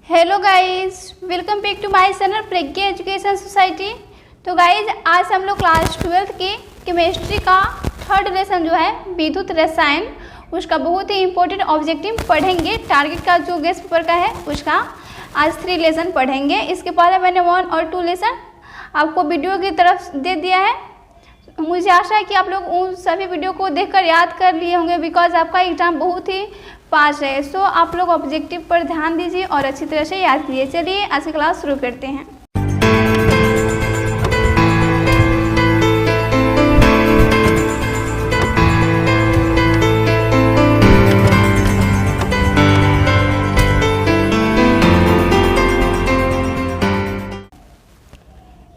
Hello guys, welcome back to my channel Pragya education society. तो guys, आज हम लोग क्लास 12 की केमिस्ट्री का थर्ड लेसन जो है विद्युत रसायन, उसका बहुत ही इंपॉर्टेंट ऑब्जेक्टिव पढ़ेंगे। टारगेट का जो गेस्ट पेपर का है उसका आज 3 लेसन पढ़ेंगे। इसके पहले मैंने 1 और 2 लेसन आपको वीडियो की तरफ दे दिया है। मुझे आशा है कि आप लोग उन सभी वीडियो को देखकर याद कर लिए होंगे, बिकॉज आपका एग्ज़ाम बहुत ही पास है। सो आप लोग ऑब्जेक्टिव पर ध्यान दीजिए और अच्छी तरह से याद कीजिए। चलिए आज की क्लास शुरू करते हैं।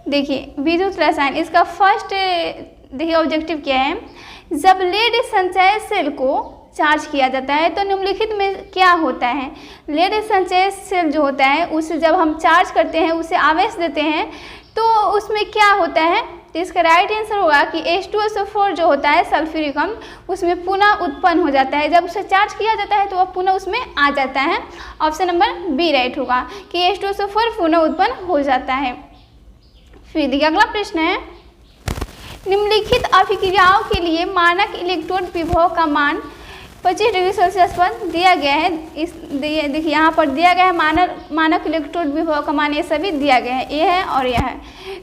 देखिए, विद्युत रसायन, इसका फर्स्ट देखिए ऑब्जेक्टिव क्या है। जब लेड संचय सेल को चार्ज किया जाता है तो निम्नलिखित में क्या होता है। लेड संचय सेल जो होता है उसे जब हम चार्ज करते हैं, उसे आवेश देते हैं, तो उसमें क्या होता है। तो इसका राइट आंसर होगा कि H2SO4 जो होता है सल्फ्यूरिक अम्ल, उसमें पुनः उत्पन्न हो जाता है। जब उसे चार्ज किया जाता है तो वह पुनः उसमें आ जाता है। ऑप्शन नंबर बी राइट होगा कि H2SO4 पुनः उत्पन्न हो जाता है। फिर देखिए अगला प्रश्न है, निम्नलिखित अभिक्रियाओं के लिए मानक इलेक्ट्रोड विभव का मान 25 डिग्री सेल्सियस पर दिया गया है। देखिए यहाँ पर दिया गया है मानक इलेक्ट्रोड विभव का मान, ये सभी दिया गया है, ये है और यह है।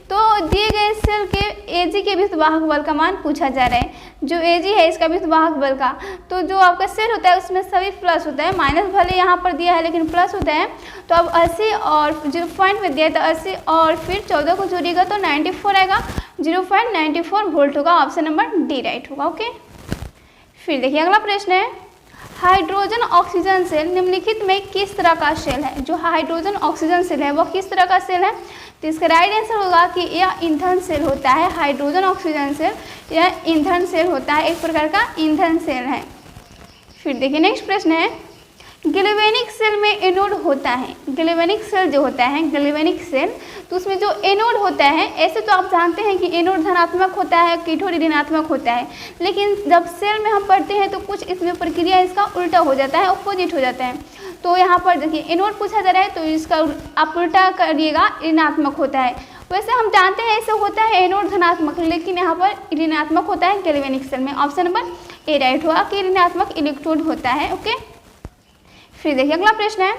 तो दिए गए सेल के Ag के विद्युतवाहक बल का मान पूछा जा रहा है। जो Ag है इसका विद्युतवाहक बल का, तो जो आपका सेल होता है उसमें सभी प्लस होता है, माइनस भले यहाँ पर दिया है लेकिन प्लस होता है। तो अब 80 और 0 में दिया है तो 80 और फिर 14 को जोड़िएगा तो 94 आएगा। 0.94 वोल्ट होगा। ऑप्शन नंबर डी राइट होगा। ओके, फिर देखिए अगला प्रश्न है, हाइड्रोजन ऑक्सीजन सेल निम्नलिखित में किस तरह का सेल है। जो हाइड्रोजन ऑक्सीजन सेल है वह किस तरह का सेल है। तो इसका राइट आंसर होगा कि यह ईंधन सेल होता है। हाइड्रोजन ऑक्सीजन सेल यह ईंधन सेल होता है, एक प्रकार का ईंधन सेल है। फिर देखिए नेक्स्ट प्रश्न है, गैल्वेनिक सेल में एनोड होता है। गैल्वेनिक सेल जो होता है, गैल्वेनिक सेल, तो उसमें जो एनोड होता है, ऐसे तो आप जानते हैं कि एनोड धनात्मक होता है, कैथोड ऋणात्मक होता है, लेकिन जब सेल में हम पढ़ते हैं तो कुछ इसमें प्रक्रिया इसका उल्टा हो जाता है, अपोजिट हो जाता है। तो यहाँ पर देखिए एनोड पूछा जा रहा है तो इसका आप उल्टा करिएगा, ऋणात्मक होता है। वैसे हम जानते हैं ऐसे होता है एनोड धनात्मक, लेकिन यहाँ पर ऋणात्मक होता है गैल्वेनिक सेल में। ऑप्शन नंबर ए राइट हुआ कि ऋणात्मक इलेक्ट्रोड होता है। ओके, फिर देखिए अगला प्रश्न है,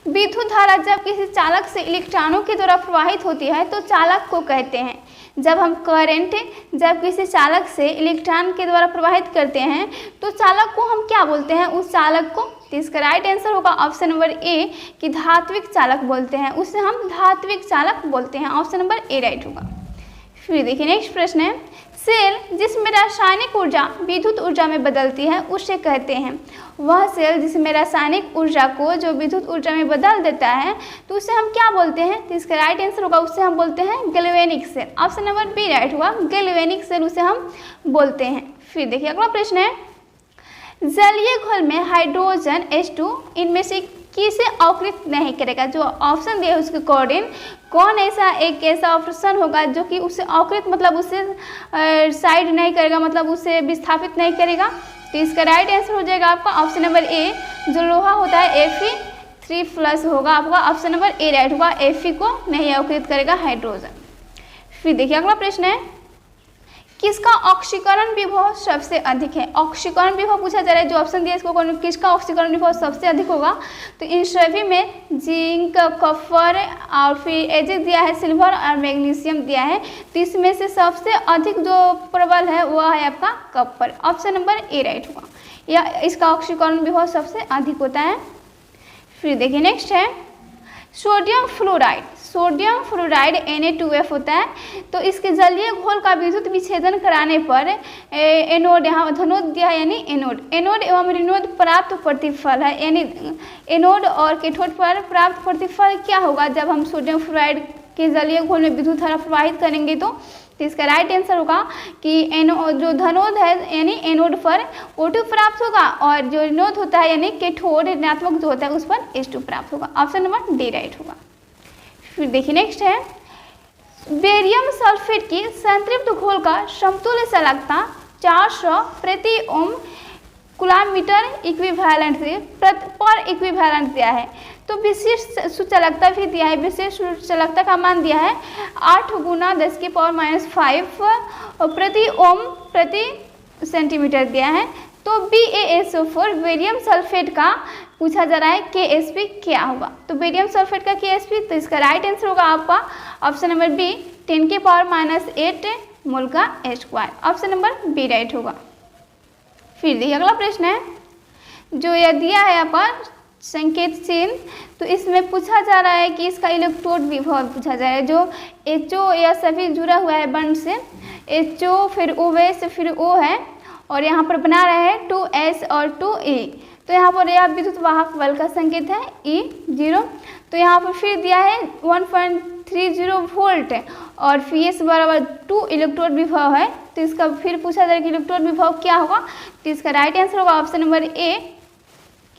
विद्युत धारा जब किसी चालक से इलेक्ट्रॉनों के द्वारा प्रवाहित होती है तो चालक को कहते हैं। जब हम करंट जब किसी चालक से इलेक्ट्रॉन के द्वारा प्रवाहित करते हैं तो चालक को हम क्या बोलते हैं, उस चालक को। तो इसका राइट आंसर होगा ऑप्शन नंबर ए कि धात्विक चालक बोलते हैं, उससे हम धात्विक चालक बोलते हैं। ऑप्शन नंबर ए राइट होगा। फिर देखिए नेक्स्ट प्रश्न है, सेल जिसमें रासायनिक ऊर्जा विद्युत ऊर्जा में बदलती है उसे कहते हैं। वह सेल जिसमें रासायनिक ऊर्जा को जो विद्युत ऊर्जा में बदल देता है तो उसे हम क्या बोलते हैं। तो इसका राइट आंसर होगा उससे हम बोलते हैं galvanic cell. Option number B right हुआ, गैल्वेनिक सेल उसे हम बोलते हैं। फिर देखिए अगला प्रश्न है, जलीय घोल में हाइड्रोजन H2 इनमें से किसे अवकृत नहीं करेगा। जो ऑप्शन दिया है उसके अकॉर्डिंग कौन ऐसा ऑप्शन होगा जो कि उसे अवकृत मतलब उसे साइड नहीं करेगा, मतलब उसे विस्थापित नहीं करेगा। तो इसका राइट आंसर हो जाएगा आपका ऑप्शन नंबर ए, जो लोहा होता है Fe3+ होगा आपका। ऑप्शन नंबर ए राइट होगा, Fe को नहीं अवकृत करेगा हाइड्रोजन। फिर देखिए अगला प्रश्न है, किसका ऑक्सीकरण विभव सबसे अधिक है। ऑक्सीकरण विभव पूछा जा रहा है, जो ऑप्शन दिया इसको किसका ऑक्सीकरण विभव सबसे अधिक होगा। तो इन सभी में जिंक, कॉपर और फिर Ag दिया है, सिल्वर और मैग्नीशियम दिया है। तो इसमें से सबसे अधिक जो प्रबल है वह है आपका copper. Option number A right होगा, या इसका ऑक्सीकरण विभव सबसे अधिक होता है। फिर देखिए नेक्स्ट है, सोडियम फ्लोराइड Na2F होता है। तो इसके जलीय घोल का विद्युत विच्छेदन कराने पर एनोड, यहाँ धनोद दिया है यानी एनोड एवं ऋणोद प्राप्त प्रतिफल है, यानी एनोड और कैथोड पर प्राप्त प्रतिफल क्या होगा जब हम सोडियम फ्लोराइड के जलीय घोल में विद्युत धारा प्रवाहित करेंगे। तो इसका राइट आंसर होगा कि जो धनोद है यानी एनोड पर O2 प्राप्त होगा और जो ऋणोद होता है यानी कैथोड ऋणात्मक जो होता है उस पर H2 प्राप्त होगा। ऑप्शन नंबर डी राइट होगा। फिर देखिए नेक्स्ट है, बेरियम सल्फेट की संतृप्त घोल का समतुल्य चालकता 400 प्रति ओम कूलम मीटर इक्विवेलेंट से पर इक्विवेलेंट दिया है। तो विशिष्ट सूचकांकता भी दिया है, विशिष्ट सूचकांकता का मान दिया है 8 गुना 10⁻⁵ प्रति ओम प्रति सेंटीमीटर दिया है। तो BaSO4 बेरियम सल्फेट का पूछा जा रहा है KSP क्या होगा। तो बेरियम सल्फेट का KSP, तो इसका राइट आंसर होगा आपका ऑप्शन नंबर बी 10⁻⁸ मोल का square. Option number B right होगा। फिर देखिए अगला प्रश्न है जो यह दिया है आपका संकेत चिन्ह, तो इसमें पूछा जा रहा है कि इसका इलेक्ट्रोड विभव पूछा जा रहा है। जो HO यह सभी जुड़ा हुआ है बंड से, HO फिर OH से फिर O है और यहाँ पर बना रहा है 2S और 2E। तो यहाँ पर यह विद्युत वाहक बल का संकेत है E0। तो यहाँ पर फिर दिया है 1.30 वोल्ट और Vs बराबर 2 इलेक्ट्रोड विभव है। तो इसका फिर पूछा जाए कि इलेक्ट्रोड विभव क्या होगा, तो इसका राइट आंसर होगा ऑप्शन नंबर ए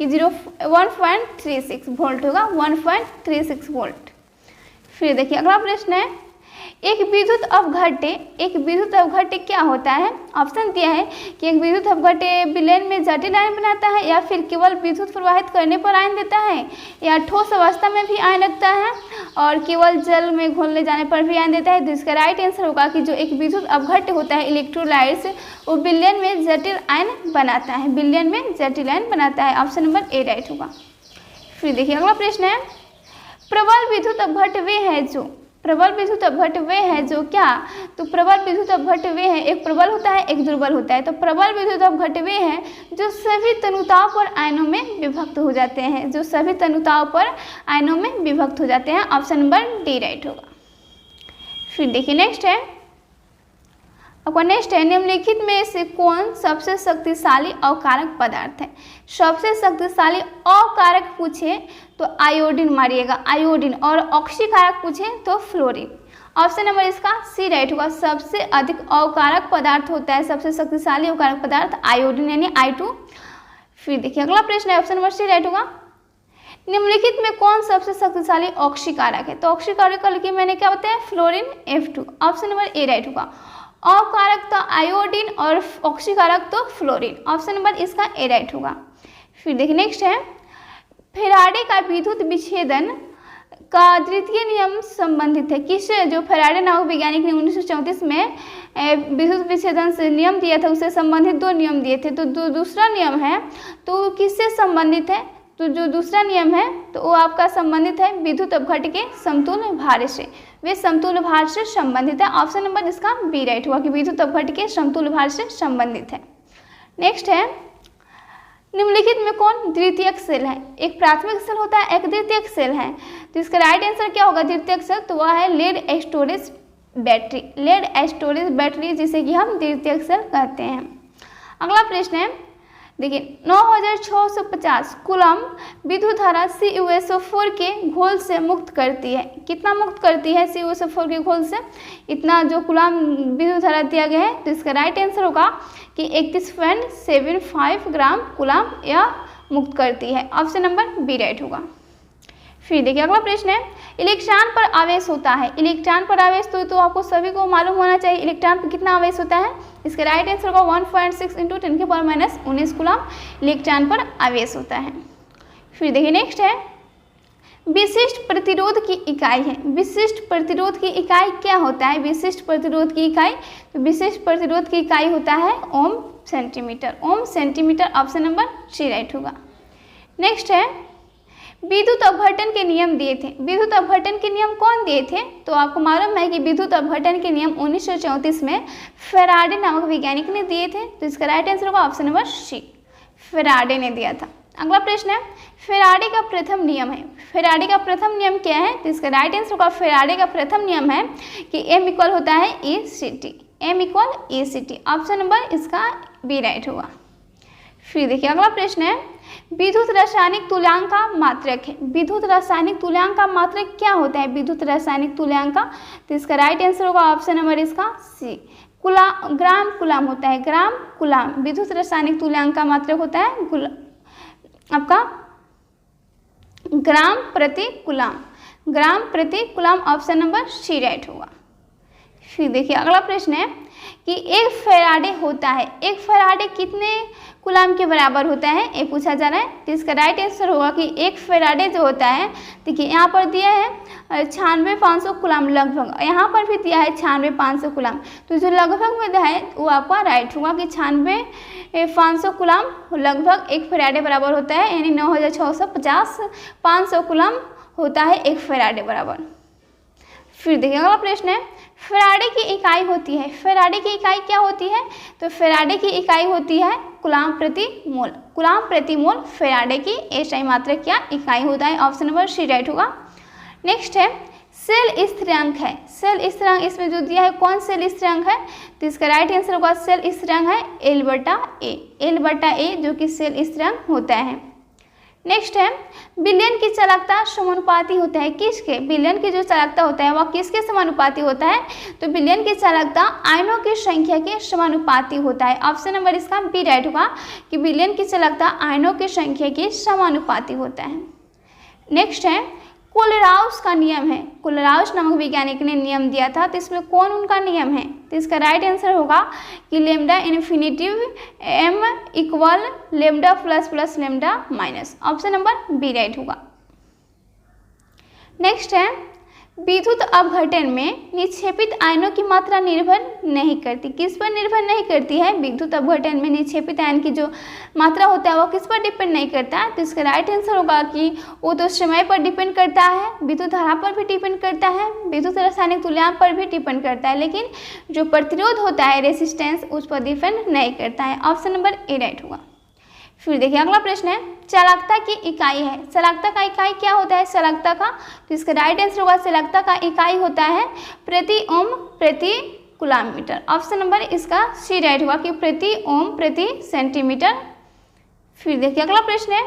कि 1.36 वोल्ट होगा, 1.36 वोल्ट। फिर देखिए अगला प्रश्न है एक विद्युत अवघट्य क्या होता है। ऑप्शन दिया है कि एक विद्युत अवघट्य विलयन में जटिल आयन बनाता है या फिर केवल विद्युत प्रवाहित करने पर आयन देता है या ठोस अवस्था में भी आयन रखता है और केवल जल में घोलने जाने पर भी आयन देता है। तो इसका राइट आंसर होगा कि जो एक विद्युत अवघट्य होता है इलेक्ट्रोलाइट्स, वो विलयन में जटिल आयन बनाता है, विलयन में जटिल आयन बनाता है। ऑप्शन नंबर ए राइट होगा। फिर देखिए अगला प्रश्न है प्रबल विद्युत अवघट्य वे है जो, प्रबल विद्युत अवघट्य वे है जो क्या। तो प्रबल विद्युत अवघट्य वे है, एक प्रबल होता है एक दुर्बल होता है। तो प्रबल विद्युत अवघट्य वे है जो सभी तनुताओं पर आयनों में विभक्त हो जाते हैं, जो सभी तनुताओं पर आयनों में विभक्त हो जाते हैं। ऑप्शन नंबर डी राइट होगा। फिर देखिए नेक्स्ट है आपका नेक्स्ट है निम्नलिखित में से कौन सबसे शक्तिशाली अवकारक पदार्थ है। सबसे शक्तिशाली अवकारक पूछे तो आयोडीन मारिएगा, आयोडीन, और ऑक्सीकारक पूछे तो फ्लोरीन। ऑप्शन नंबर इसका सी राइट होगा। सबसे अधिक अवकारक पदार्थ होता है, सबसे शक्तिशाली अवकारक पदार्थ आयोडीन यानी I2। फिर देखिए अगला प्रश्न है ऑप्शन नंबर सी राइट होगा। निम्नलिखित में कौन सबसे शक्तिशाली ऑक्सीकारक है। तो ऑक्सीकारक का लिखिए मैंने क्या बताया fluorine F2। Option number A right होगा। अवकारक तो आयोडीन और ऑक्सीकारक तो फ्लोरीन। ऑप्शन नंबर इसका ए राइट होगा। फिर देखिए नेक्स्ट है फैराडे का विद्युत विच्छेदन का द्वितीय नियम संबंधित है किससे। जो फैराडे नामक वैज्ञानिक ने 1934 में विद्युत विच्छेदन से नियम दिया था, उससे संबंधित 2 नियम दिए थे। तो दूसरा नियम है तो किससे संबंधित है। तो जो दूसरा नियम है तो वो आपका संबंधित है विद्युत अवघट्य के समतुल्य भार से, वे समतुल्य भार से संबंधित है। ऑप्शन नंबर इसका बी राइट हुआ कि विद्युत अवघट्य के समतुल्य भार से संबंधित है। नेक्स्ट है निम्नलिखित में कौन द्वितीयक सेल है। एक प्राथमिक सेल होता है, एक द्वितीयक सेल है। तो इसका राइट आंसर क्या होगा द्वितीयक सेल, तो वह है lead storage battery, lead storage battery जिसे कि हम द्वितीयक सेल कहते हैं। अगला प्रश्न है देखिए 9650 कूलम विद्युत धारा CuSO4 के घोल से मुक्त करती है। कितना मुक्त करती है CuSO4 के घोल से, इतना जो कूलम विद्युत धारा दिया गया है। तो इसका राइट आंसर होगा कि 31.75 ग्राम कूलम यह मुक्त करती है। ऑप्शन नंबर बी राइट होगा। फिर देखिए अगला प्रश्न है इलेक्ट्रॉन पर आवेश होता है। इलेक्ट्रॉन पर आवेश तो आपको सभी को मालूम होना चाहिए इलेक्ट्रॉन पर कितना आवेश होता है। इसका राइट आंसर होगा 1.6 × 10⁻⁻19 कूलम इलेक्ट्रॉन पर आवेश होता है। फिर देखिए नेक्स्ट है विशिष्ट प्रतिरोध की इकाई है। विशिष्ट प्रतिरोध की इकाई क्या होता है। विशिष्ट प्रतिरोध की इकाई, तो विशिष्ट प्रतिरोध की इकाई होता है ohm centimetre, ohm centimetre. Option number C right होगा। नेक्स्ट है विद्युत अपघटन के नियम दिए थे। विद्युत अपघटन के नियम कौन दिए थे। तो आपको मालूम है कि विद्युत अपघटन के नियम 1934 में फैराडे नामक वैज्ञानिक ने दिए थे। तो इसका राइट आंसर होगा ऑप्शन नंबर सी, फैराडे ने दिया था। अगला प्रश्न है फैराडे का प्रथम नियम है। फैराडे का प्रथम नियम क्या है। तो इसका राइट आंसर होगा फैराडे का प्रथम नियम है कि M इक्वल होता है ECT, M equal ECT। Option number इसका बी राइट होगा। फिर देखिए अगला प्रश्न है विद्युत रासायनिक तुल्यांक का मात्रक है। विद्युत रासायनिक तुल्यांक का मात्रक क्या होता है। विद्युत रासायनिक तुल्यांक का, तो इसका राइट आंसर होगा ऑप्शन नंबर इसका सी, ग्राम कूलम होता है, ग्राम कूलम। विद्युत रासायनिक तुल्यांक का मात्रक होता है आपका ग्राम प्रति कूलम, ग्राम प्रति coulomb. Option number C right होगा। फिर देखिए अगला प्रश्न है कि 1 फैराडे होता है, 1 फैराडे कितने कूलाम के बराबर होता है, ये पूछा जा रहा है। तो इसका राइट आंसर होगा कि 1 फैराडे जो होता है, देखिए यहाँ पर दिया है 96,500 कूलाम लगभग, यहाँ पर भी दिया है 96,500 कूलाम, तो जो लगभग में दिया है वो आपका राइट होगा कि 96,500 कूलाम लगभग 1 फैराडे बराबर होता है, यानी 9,650 500 कूलाम होता है 1 फैराडे बराबर। फिर देखिए अगला प्रश्न है, फैराडे की इकाई होती है, फैराडे की इकाई क्या होती है, तो फैराडे की इकाई होती है कूलाम प्रति मोल, कूलाम प्रति मोल फैराडे की एसआई मात्रक क्या इकाई होता है, ऑप्शन नंबर सी राइट होगा। नेक्स्ट है सेल स्थिरांक है, सेल स्थिरांक इसमें जो दिया है कौन सेल स्थिरांक है, तो इसका राइट आंसर होगा सेल स्थिरांक है L/A, L/A जो कि सेल स्थिरांक होता है। नेक्स्ट है विलयन की चालकता समानुपाती होता है किसके, विलयन की जो चालकता होता है वह किसके समानुपाती होता है, तो विलयन की चालकता आयनों की संख्या के समानुपाती होता है, ऑप्शन नंबर इसका बी राइट होगा कि विलयन की चालकता आयनों की संख्या के समानुपाती होता है। नेक्स्ट है कोलराउस का नियम है, कोलराउस नामक वैज्ञानिक ने नियम दिया था, तो इसमें कौन उनका नियम है, तो इसका राइट आंसर होगा कि lambda infinitive m equal lambda plus plus lambda minus, option number B right होगा। नेक्स्ट है विद्युत अपघटन में निक्षेपित आयनों की मात्रा निर्भर नहीं करती, किस पर निर्भर नहीं करती है, विद्युत अपघटन में निक्षेपित आयन की जो मात्रा होता है वो किस पर डिपेंड नहीं करता है, तो इसका राइट आंसर होगा कि वो तो समय पर डिपेंड करता है, विद्युत धारा पर भी डिपेंड करता है, विद्युत रासायनिक तुल्यांक पर भी डिपेंड करता है, लेकिन जो प्रतिरोध होता है रेसिस्टेंस उस पर डिपेंड नहीं करता है, ऑप्शन नंबर ए राइट होगा। फिर देखिए अगला प्रश्न है चालकता की इकाई है, चालकता का इकाई क्या होता है चालकता का, तो इसका राइट आंसर होगा चालकता का इकाई होता है प्रति ओम प्रति कूलाम मीटर, ऑप्शन नंबर इसका सी राइट होगा कि प्रति ओम प्रति सेंटीमीटर। फिर देखिए अगला प्रश्न है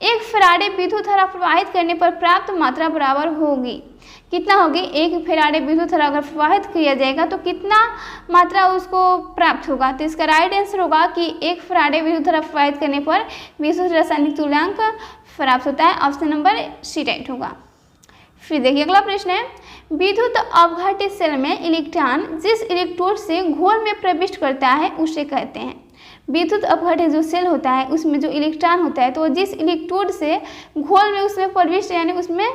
1 फैराडे विद्युत धारा प्रवाहित करने पर प्राप्त मात्रा बराबर होगी, कितना होगी, 1 फैराडे विद्युत धारा अगर प्रवाहित किया जाएगा तो कितना मात्रा उसको प्राप्त होगा, तो इसका राइट आंसर होगा कि 1 फैराडे विद्युत धारा प्रवाहित करने पर विद्युत रासायनिक तुल्यांक प्राप्त होता है, ऑप्शन नंबर सी राइट होगा। फिर देखिए अगला प्रश्न है विद्युत अपघटित सेल में इलेक्ट्रॉन जिस इलेक्ट्रोड से घोल में प्रविष्ट करता है उसे कहते हैं, विद्युत अपघटित जो सेल होता है उसमें जो इलेक्ट्रॉन होता है तो जिस इलेक्ट्रोड से घोल में उसमें प्रविष्ट यानी उसमें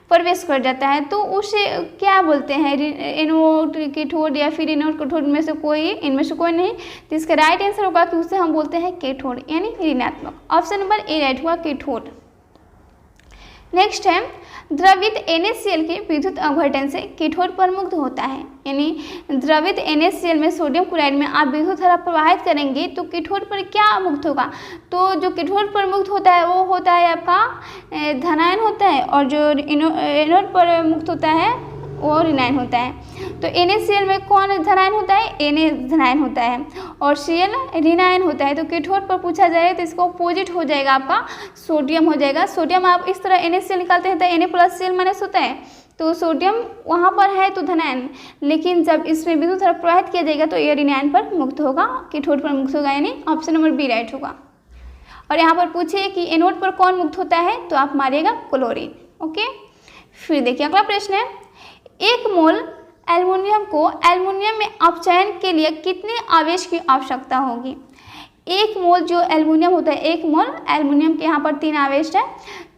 प्रवेश कर जाता है तो उसे क्या बोलते हैं, एनोड कैथोड या फिर एनोड कैथोड में से कोई, इनमें से कोई नहीं, तो इसका राइट आंसर होगा कि उसे हम बोलते हैं कैथोड यानी ऋणात्मक, ऑप्शन नंबर ए राइट हुआ कैथोड। नेक्स्ट है द्रवित NaCl के विद्युत अपघटन से कैथोड पर मुक्त होता है, यानी द्रवित NaCl में सोडियम क्लोराइड में आप विद्युत धारा प्रवाहित करेंगे तो कैथोड पर क्या मुक्त होगा, तो जो कैथोड पर मुक्त होता है वो होता है आपका धनायन होता है, और जो एनोड पर मुक्त होता है वो ऋणायन होता है। तो NaCl में कौन धनायन होता है, Na धनायन होता है और Cl ऋणायन होता है, तो कैथोड पर पूछा जाए तो इसका अपोजिट हो जाएगा आपका सोडियम हो जाएगा। सोडियम आप इस तरह NaCl निकालते हैं तो Na प्लस Cl माइनस होता है, तो सोडियम वहाँ पर है तो धनायन, लेकिन जब इसमें विद्युत धारा प्रवाहित किया जाएगा तो ये ऋणायन पर मुक्त होगा, कैथोड पर मुक्त होगा, यानी ऑप्शन नंबर बी राइट होगा। और यहाँ पर पूछे कि एनोड पर कौन मुक्त होता है तो आप मारिएगा क्लोरीन। ओके, फिर देखिए अगला प्रश्न है 1 मोल एल्युमिनियम को एल्युमिनियम में अपचयन के लिए कितने आवेश की आवश्यकता होगी, 1 मोल जो एल्युमिनियम होता है, 1 मोल एल्युमिनियम के यहाँ पर 3 आवेश है,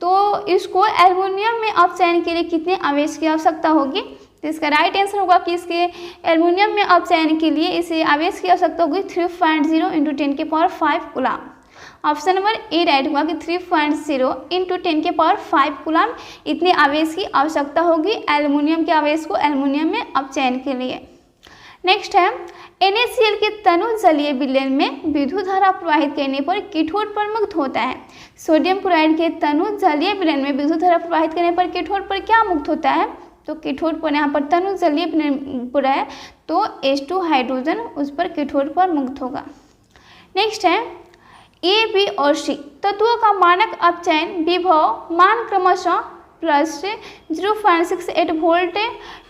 तो इसको एल्युमिनियम में अपचयन के लिए कितने आवेश की आवश्यकता होगी, तो इसका राइट आंसर होगा कि इसके एल्युमिनियम में अपचयन के लिए इसे आवेश की आवश्यकता होगी 3.0 × 10⁵ coulomb, option number A right होगा कि 3.0 × 10⁵ कूलाम इतने आवेश की आवश्यकता होगी एल्युमिनियम के आवेश को एल्युमिनियम में अपचयन के लिए। नेक्स्ट है NaCl के तनु जलीय विलयन में विद्युत धारा प्रवाहित करने पर कैथोड पर मुक्त होता है, सोडियम क्लोराइड के तनु जलीय विलयन में विद्युत धारा प्रवाहित करने पर कैथोड पर क्या मुक्त होता है, तो कैथोड पर यहाँ पर तनु जलीय विलयन पूरा है तो H2 हाइड्रोजन उस पर कैथोड पर मुक्त होगा। नेक्स्ट है A, B और C तत्वों का मानक अपचयन विभव मान क्रमशः प्लस 0.68 वोल्ट,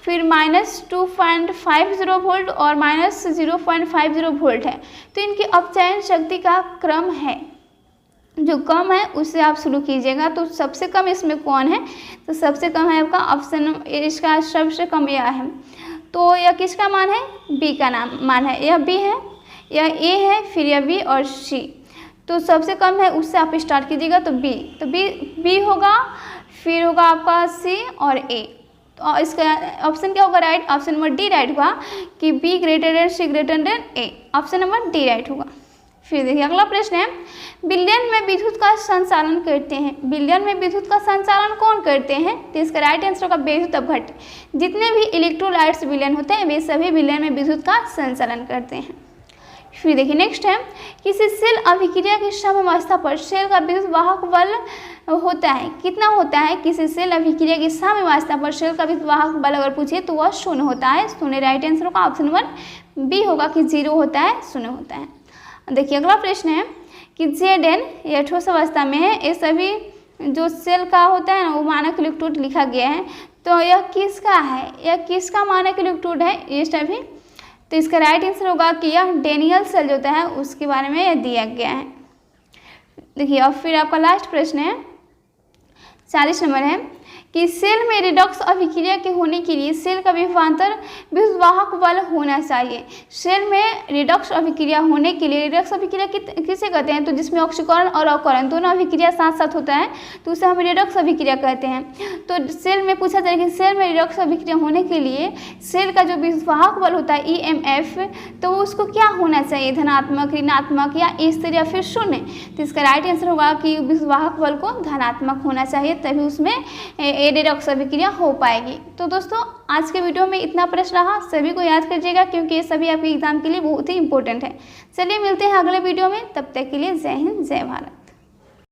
फिर -2.50 वोल्ट और -0.50 वोल्ट है, तो इनकी अपचयन शक्ति का क्रम है, जो कम है उससे आप शुरू कीजिएगा। तो सबसे कम इसमें कौन है, तो सबसे कम है आपका ऑप्शन, इसका सबसे कम यह है, तो यह किसका मान है? बी का मान है। यह बी है, यह ए है, फिर यह बी और सी। तो सबसे कम है उससे आप स्टार्ट कीजिएगा, तो बी, तो बी होगा, फिर होगा आपका सी और ए। तो इसका ऑप्शन क्या होगा right? Option number D right होगा कि B greater than C greater than A. Option number D right होगा। फिर देखिए अगला प्रश्न है, बिलियन में विद्युत का संचालन करते हैं। बिलियन में विद्युत का संचालन कौन करते हैं? तो इसका राइट आंसर होगा विद्युत अपघट्य। जितने भी इलेक्ट्रोलाइट्स विलयन होते हैं वे सभी विलयन में विद्युत का संचालन करते हैं। फिर देखिए नेक्स्ट है, किसी सेल अभिक्रिया की साम्यावस्था पर सेल का विद्युत वाहक बल होता है, कितना होता है? किसी सेल अभिक्रिया की साम्यावस्था पर सेल का विद्युत वाहक बल अगर पूछे तो वह 0 होता है। 0 राइट आंसर होगा। ऑप्शन नंबर बी होगा कि 0 होता है, 0 होता है। देखिए अगला प्रश्न है कि Zn यह ठोस अवस्था में है। ये सभी जो सेल का होता है ना वो मानक इलेक्ट्रोड लिखा गया है। तो यह किसका है? यह किसका मानक इलेक्ट्रोड है ये सभी? तो इसका राइट आंसर होगा कि यह डेनियल सेल जो होता है उसके बारे में यह दिया गया है। देखिए अब फिर आपका लास्ट प्रश्न है 40 नंबर है कि सेल में रिडॉक्स अभिक्रिया के होने के लिए सेल का विभवांतर विद्युत वाहक बल होना चाहिए। सेल में रिडॉक्स अभिक्रिया होने के लिए, रिडॉक्स अभिक्रिया किसे कहते हैं? तो जिसमें ऑक्सीकरण और अवकरण दोनों अभिक्रिया साथ साथ होता है तो उसे हम रिडॉक्स अभिक्रिया कहते हैं। तो सेल में पूछा जाए कि सेल में रिडॉक्स अभिक्रिया होने के लिए सेल का जो विद्युत वाहक बल होता है EMF, तो उसको क्या होना चाहिए? धनात्मक, ऋणात्मक या स्थिर या फिर शून्य? तो इसका राइट आंसर होगा कि विद्युत वाहक बल को धनात्मक होना चाहिए, तभी उसमें रिडॉक्स अभिक्रिया हो पाएगी। तो दोस्तों आज के वीडियो में इतना प्रश्न रहा, सभी को याद कीजिएगा क्योंकि ये सभी आपके एग्जाम के लिए बहुत ही इंपॉर्टेंट है। चलिए मिलते हैं अगले वीडियो में, तब तक के लिए जय हिंद जय भारत।